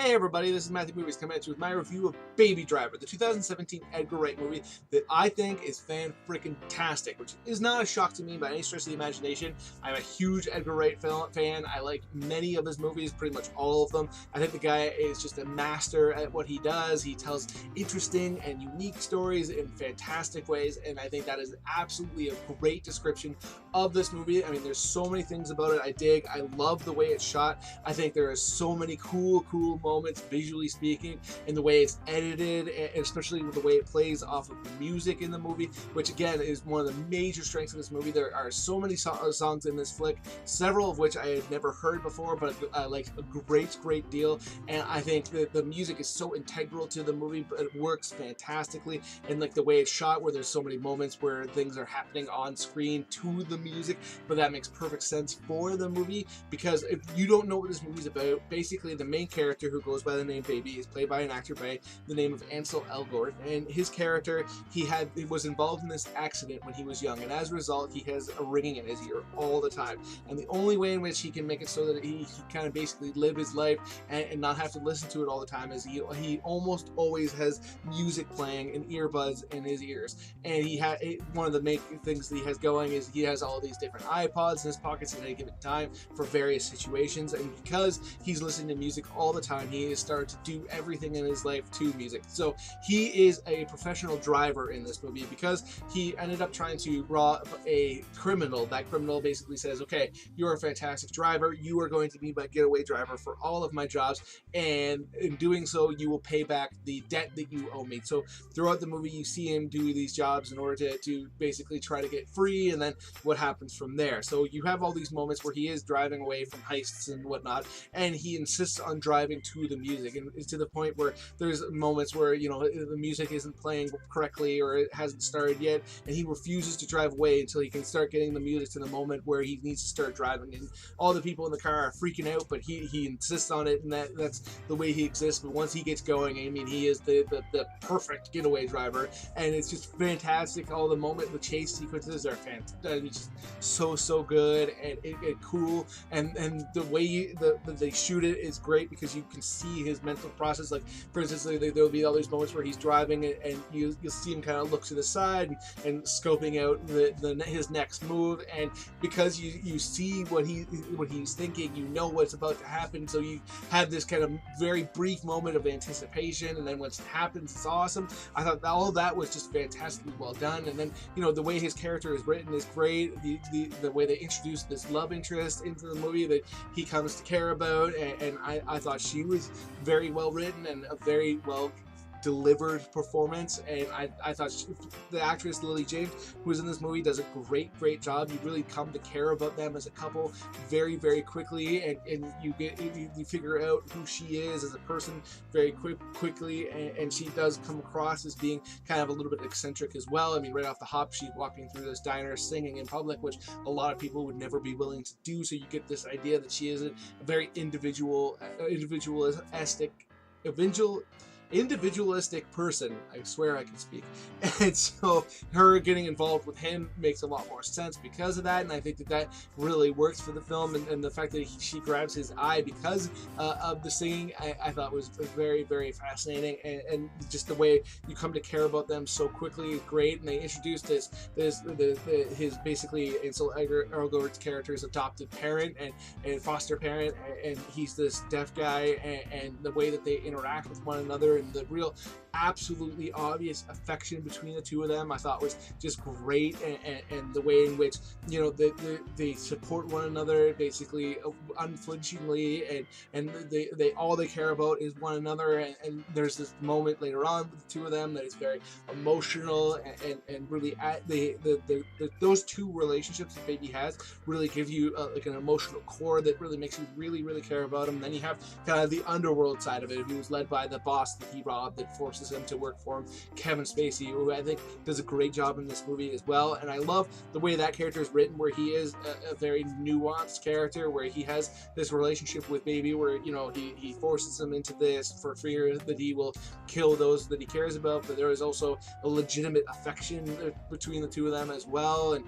Hey everybody, this is Matthew Movies coming at you with my review of Baby Driver, the 2017 Edgar Wright movie that I think is fan-freaking-tastic, which is not a shock to me by any stretch of the imagination. I'm a huge Edgar Wright fan. I like many of his movies, pretty much all of them. I think the guy is just a master at what he does. He tells interesting and unique stories in fantastic ways, and I think that is absolutely a great description of this movie. I mean, there's so many things about it I dig. I love the way it's shot. I think there are so many cool moments, visually speaking, and the way it's edited, and especially with the way it plays off of the music in the movie, which again is one of the major strengths of this movie. There are so many songs in this flick, several of which I had never heard before, but I like a great deal, and I think that the music is so integral to the movie, but it works fantastically, and like the way it's shot, where there's so many moments where things are happening on screen to the music, but that makes perfect sense for the movie, because if you don't know what this movie's about, basically the main character, who goes by the name Baby, is played by an actor by the name of Ansel Elgort, and his character, he was involved in this accident when he was young, and as a result he has a ringing in his ear all the time, and the only way in which he can make it so that he kind of basically live his life and not have to listen to it all the time is he almost always has music playing in earbuds in his ears, and one of the main things that he has going is he has all these different iPods in his pockets at any given time for various situations, and because he's listening to music all the time, he has started to do everything in his life to music. So he is a professional driver in this movie because he ended up trying to rob a criminal. That criminal basically says, okay, you're a fantastic driver, you are going to be my getaway driver for all of my jobs, and in doing so you will pay back the debt that you owe me. So throughout the movie you see him do these jobs in order to basically try to get free, and then what happens from there. So you have all these moments where he is driving away from heists and whatnot, and he insists on driving to the music, and it's to the point where there's moments where, you know, the music isn't playing correctly or it hasn't started yet, and he refuses to drive away until he can start getting the music to the moment where he needs to start driving, and all the people in the car are freaking out, but he insists on it, and that's the way he exists. But once he gets going, I mean, he is the perfect getaway driver, and it's just fantastic. All the chase sequences are fantastic. It's just so good and cool, and the way they shoot it is great because you can see his mental process. Like, for instance, there'll be all these moments where he's driving and you'll see him kind of look to the side and scoping out his next move, and because you see what he's thinking, you know what's about to happen, so you have this kind of very brief moment of anticipation, and then once it happens, it's awesome. I thought all of that was just fantastically well done, and then, you know, the way his character is written is great. The way they introduce this love interest into the movie that he comes to care about, and I thought she was very well written and a very well delivered performance, and I thought the actress Lily James, who is in this movie, does a great job. You really come to care about them as a couple very quickly, and you figure out who she is as a person very quickly, and she does come across as being kind of a little bit eccentric as well. I mean, right off the hop, she's walking through this diner singing in public, which a lot of people would never be willing to do, so you get this idea that she is a very individualistic person. I swear I can speak. And so her getting involved with him makes a lot more sense because of that, and I think that really works for the film, and the fact that she grabs his eye because of the singing, I thought was very fascinating, and just the way you come to care about them so quickly is great. And they introduced his basically Ansel Elgort's character's adopted parent and foster parent, and he's this deaf guy, and the way that they interact with one another and the real absolutely obvious affection between the two of them, I thought was just great, and the way in which, you know, they support one another basically unflinchingly, and they all they care about is one another, and there's this moment later on with the two of them that is very emotional, and really those two relationships that Baby has really give you like an emotional core that really makes you really care about him. Then you have kind of the underworld side of it, who was led by the boss that he robbed that forces him to work for him, Kevin Spacey, who I think does a great job in this movie as well. And I love the way that character is written, where he is a very nuanced character, where he has this relationship with Baby where, you know, he forces him into this for fear that he will kill those that he cares about, but there is also a legitimate affection between the two of them as well, and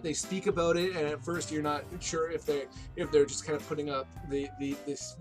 they speak about it, and at first you're not sure if they're just kind of putting up this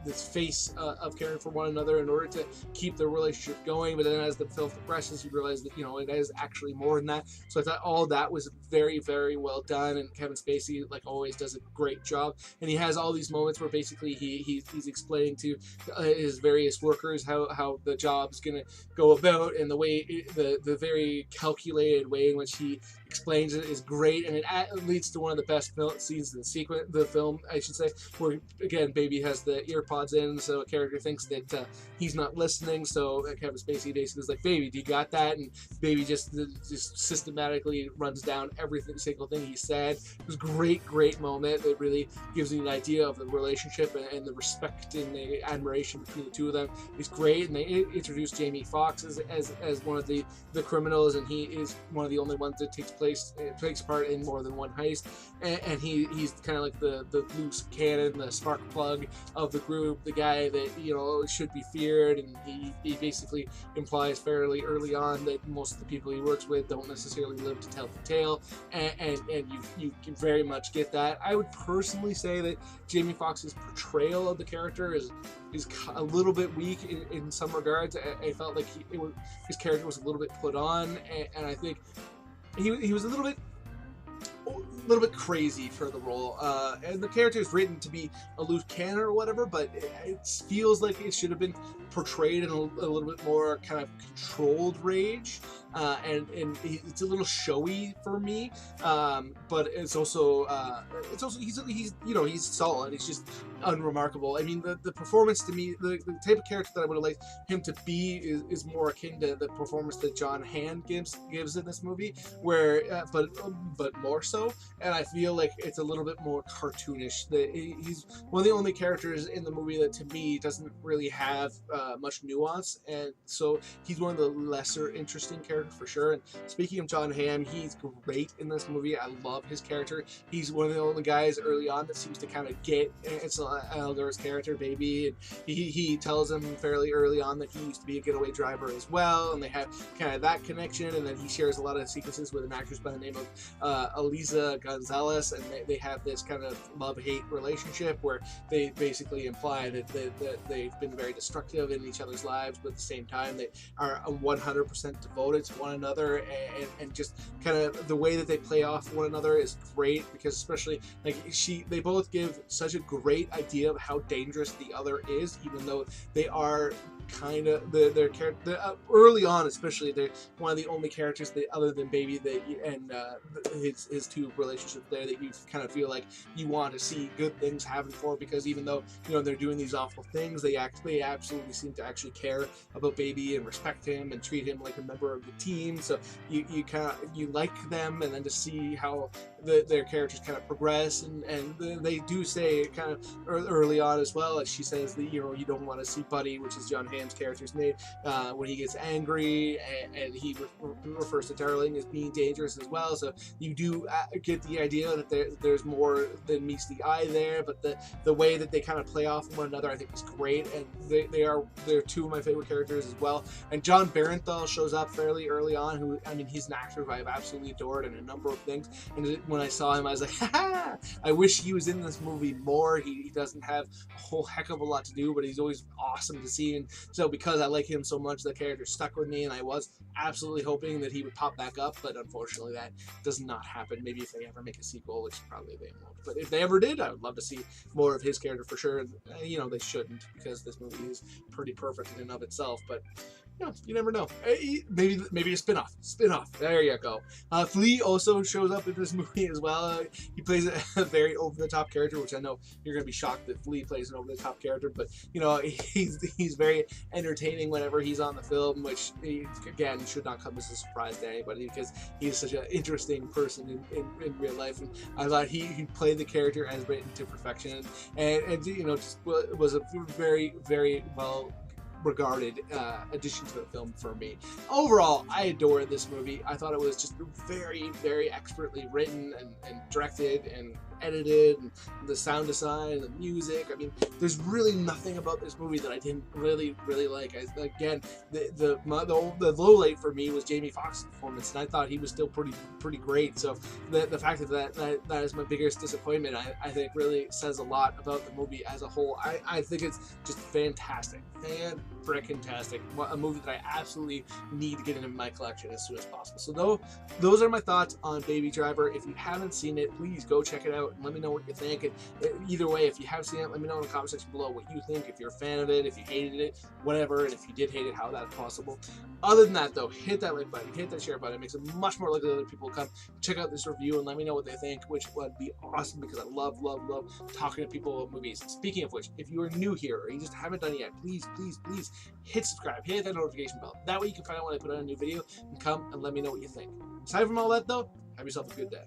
this face of caring for one another in order to keep their relationship going. But then as the film progresses, you realize that, you know, it is actually more than that. So I thought all that was very, very well done, and Kevin Spacey, like always, does a great job. And he has all these moments where basically he's explaining to his various workers how the job's gonna go about, and the way the very calculated way in which he explains it is great, and it leads to one of the best scenes in the film, I should say, where again Baby has the earpods in, so a character thinks that he's not listening, so Kevin Spacey basically is like, "Baby, do you got that?" And Baby just systematically runs down every single thing he said. It was a great moment that really gives you an idea of the relationship and the respect and the admiration between the two of them. It's great, and they introduced Jamie Foxx as one of the criminals, and he is one of the only ones that takes part in more than one heist, and he's kind of like the loose cannon, the spark plug of the group, the guy that, you know, should be feared, and he basically implies fairly early on that most of the people he works with don't necessarily live to tell the tale, and you can very much get that. I would personally say that Jamie Foxx's portrayal of the character is a little bit weak in some regards. I felt like his character was a little bit put on, and I think he was a little bit crazy for the role, and the character is written to be a loose cannon or whatever, but it feels like it should have been portrayed in a little bit more kind of controlled rage, and it's a little showy for me, but it's also he's you know, he's solid. He's just unremarkable. I mean, the performance to me, the type of character that I would have liked him to be is more akin to the performance that John Hamm gives in this movie, where but more so. And I feel like it's a little bit more cartoonish. He's one of the only characters in the movie that, to me, doesn't really have much nuance, and so he's one of the lesser interesting characters for sure. And speaking of John Hamm, he's great in this movie. I love his character. He's one of the only guys early on that seems to kind of get Elgar's character, Baby, and he tells him fairly early on that he used to be a getaway driver as well, and they have kind of that connection. And then he shares a lot of sequences with an actress by the name of Eliza Gonzalez, and they have this kind of love-hate relationship where they basically imply that they've been very destructive in each other's lives, but at the same time they are 100% devoted to one another, and just kind of the way that they play off one another is great, because especially like they both give such a great idea of how dangerous the other is, even though they are kind of their character early on, especially they're one of the only characters that, other than Baby, that and his two relationships there, that you kind of feel like you want to see good things happen for, because even though, you know, they're doing these awful things, they absolutely seem to actually care about Baby and respect him and treat him like a member of the team. So you like them, and then to see how their characters kind of progress, and they do say kind of early on as well, like she says that, you know, you don't want to see Buddy, which is John Hamm's character's name, when he gets angry, and he refers to Darling as being dangerous as well. So you do get the idea that there's more than meets the eye there, but the way that they kind of play off one another, I think, is great, and they're two of my favorite characters as well. And John Barenthal shows up fairly early on, who, I mean, he's an actor who I've absolutely adored in a number of things, and when I saw him, I was like, ha! I wish he was in this movie more. He doesn't have a whole heck of a lot to do, but he's always awesome to see, and so because I like him so much, the character stuck with me, and I was absolutely hoping that he would pop back up, but unfortunately that does not happen. Maybe if they ever make a sequel, which probably they won't, but if they ever did, I would love to see more of his character for sure. And you know, they shouldn't, because this movie is pretty perfect in and of itself, but you know, you never know. Maybe a spin-off. There you go. Flea also shows up in this movie as well. He plays a very over-the-top character, which I know you're going to be shocked that Flea plays an over-the-top character, but you know, he's very entertaining whenever he's on the film, which again should not come as a surprise to anybody, because he's such an interesting person in real life. And I thought he played the character as written to perfection, and you know, just was a very, very well regarded addition to the film for me. Overall, I adored this movie. I thought it was just very, very expertly written and directed, and edited, and the sound design, the music. I mean, there's really nothing about this movie that I didn't really like. Again, the low light for me was Jamie Foxx's performance, and I thought he was still pretty great. So the fact that is my biggest disappointment, I think really says a lot about the movie as a whole. I think it's just fantastic, fan-frickin-tastic. A movie that I absolutely need to get into my collection as soon as possible. So those are my thoughts on Baby Driver. If you haven't seen it, please go check it out and let me know what you think. And either way, if you have seen it, let me know in the comment section below what you think. If you're a fan of it, if you hated it, whatever, and if you did hate it, how that's possible. Other than that, though, hit that like button, hit that share button. It makes it much more likely that other people will come check out this review and let me know what they think, which would be awesome because I love talking to people about movies. Speaking of which, if you are new here or you just haven't done it yet, please hit subscribe, hit that notification bell. That way you can find out when I put out a new video and come and let me know what you think. Aside from all that, though, have yourself a good day.